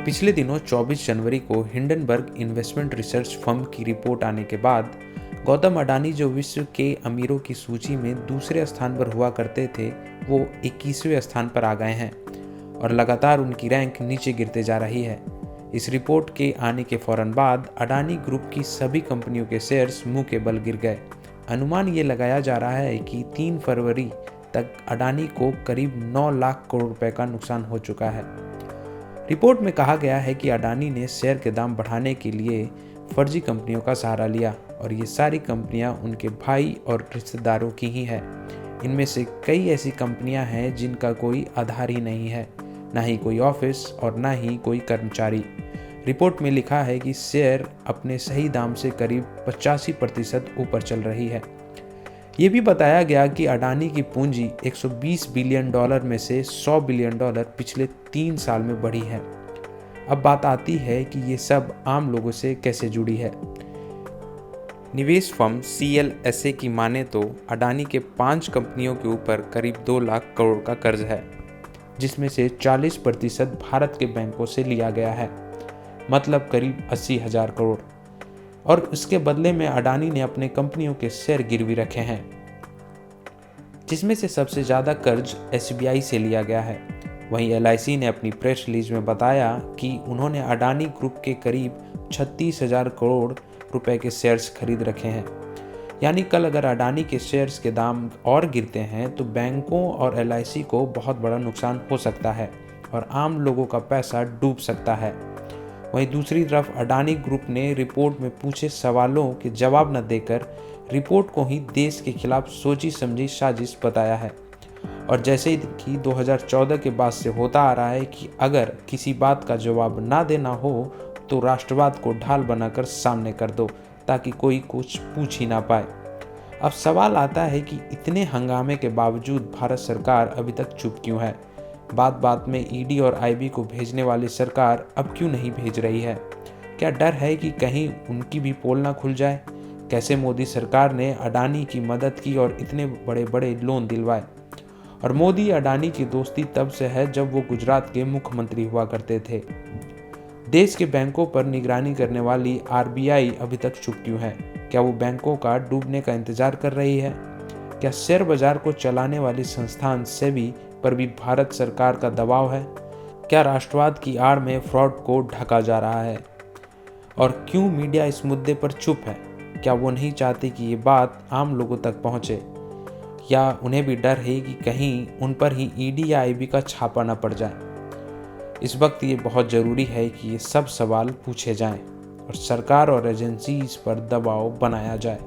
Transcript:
पिछले दिनों 24 जनवरी को हिंडनबर्ग इन्वेस्टमेंट रिसर्च फर्म की रिपोर्ट आने के बाद गौतम अडानी जो विश्व के अमीरों की सूची में दूसरे स्थान पर हुआ करते थे वो 21वें स्थान पर आ गए हैं और लगातार उनकी रैंक नीचे गिरते जा रही है। इस रिपोर्ट के आने के फौरन बाद अडानी ग्रुप की सभी कंपनियों के शेयर्स मुंह के बल गिर गए। अनुमान ये लगाया जा रहा है कि 3 फरवरी तक अडानी को करीब 9 लाख करोड़ रुपए का नुकसान हो चुका है। रिपोर्ट में कहा गया है कि अडानी ने शेयर के दाम बढ़ाने के लिए फर्जी कंपनियों का सहारा लिया और ये सारी कंपनियां उनके भाई और रिश्तेदारों की ही है। इनमें से कई ऐसी कंपनियां हैं जिनका कोई आधार ही नहीं है, ना ही कोई ऑफिस और ना ही कोई कर्मचारी। रिपोर्ट में लिखा है कि शेयर अपने सही दाम से करीब 85% ऊपर चल रही है। ये भी बताया गया कि अडानी की पूंजी 120 बिलियन डॉलर में से 100 बिलियन डॉलर पिछले 3 साल में बढ़ी है। अब बात आती है कि ये सब आम लोगों से कैसे जुड़ी है। निवेश फर्म CLSA की माने तो अडानी के 5 कंपनियों के ऊपर करीब 2 लाख करोड़ का कर्ज है, जिसमें से 40% भारत के बैंकों से लिया गया है, मतलब करीब 80,000 करोड़। और उसके बदले में अडानी ने अपने कंपनियों के शेयर गिरवी रखे हैं, जिसमें से सबसे ज़्यादा कर्ज SBI से लिया गया है। वहीं LIC ने अपनी प्रेस रिलीज में बताया कि उन्होंने अडानी ग्रुप के करीब 36,000 करोड़ रुपए के शेयर्स खरीद रखे हैं। यानी कल अगर अडानी के शेयर्स के दाम और गिरते हैं तो बैंकों और LIC को बहुत बड़ा नुकसान हो सकता है और आम लोगों का पैसा डूब सकता है। वहीं दूसरी तरफ अडानी ग्रुप ने रिपोर्ट में पूछे सवालों के जवाब न देकर रिपोर्ट को ही देश के खिलाफ सोची समझी साजिश बताया है। और जैसे कि 2014 के बाद से होता आ रहा है कि अगर किसी बात का जवाब ना देना हो तो राष्ट्रवाद को ढाल बनाकर सामने कर दो ताकि कोई कुछ पूछ ही ना पाए। अब सवाल आता है कि इतने हंगामे के बावजूद भारत सरकार अभी तक चुप क्यों है। बात बात में ED और IB को भेजने वाली सरकार अब क्यों नहीं भेज रही है? क्या डर है कि कहीं उनकी भी पोल ना खुल जाए? कैसे मोदी सरकार ने अडानी की मदद की और इतने बड़े बड़े लोन दिलवाए? और मोदी अडानी की दोस्ती तब से है जब वो गुजरात के मुख्यमंत्री हुआ करते थे। देश के बैंकों पर निगरानी करने वाली RBI अभी तक चुप क्यों है? क्या वो बैंकों का डूबने का इंतजार कर रही है? क्या शेयर बाजार को चलाने वाली संस्थान SEBI पर भी भारत सरकार का दबाव है? क्या राष्ट्रवाद की आड़ में फ्रॉड को ढका जा रहा है? और क्यों मीडिया इस मुद्दे पर चुप है? क्या वो नहीं चाहती कि ये बात आम लोगों तक पहुंचे, या उन्हें भी डर है कि कहीं उन पर ही ED या IB का छापा न पड़ जाए? इस वक्त ये बहुत ज़रूरी है कि ये सब सवाल पूछे जाएं और सरकार और एजेंसीज पर दबाव बनाया जाए।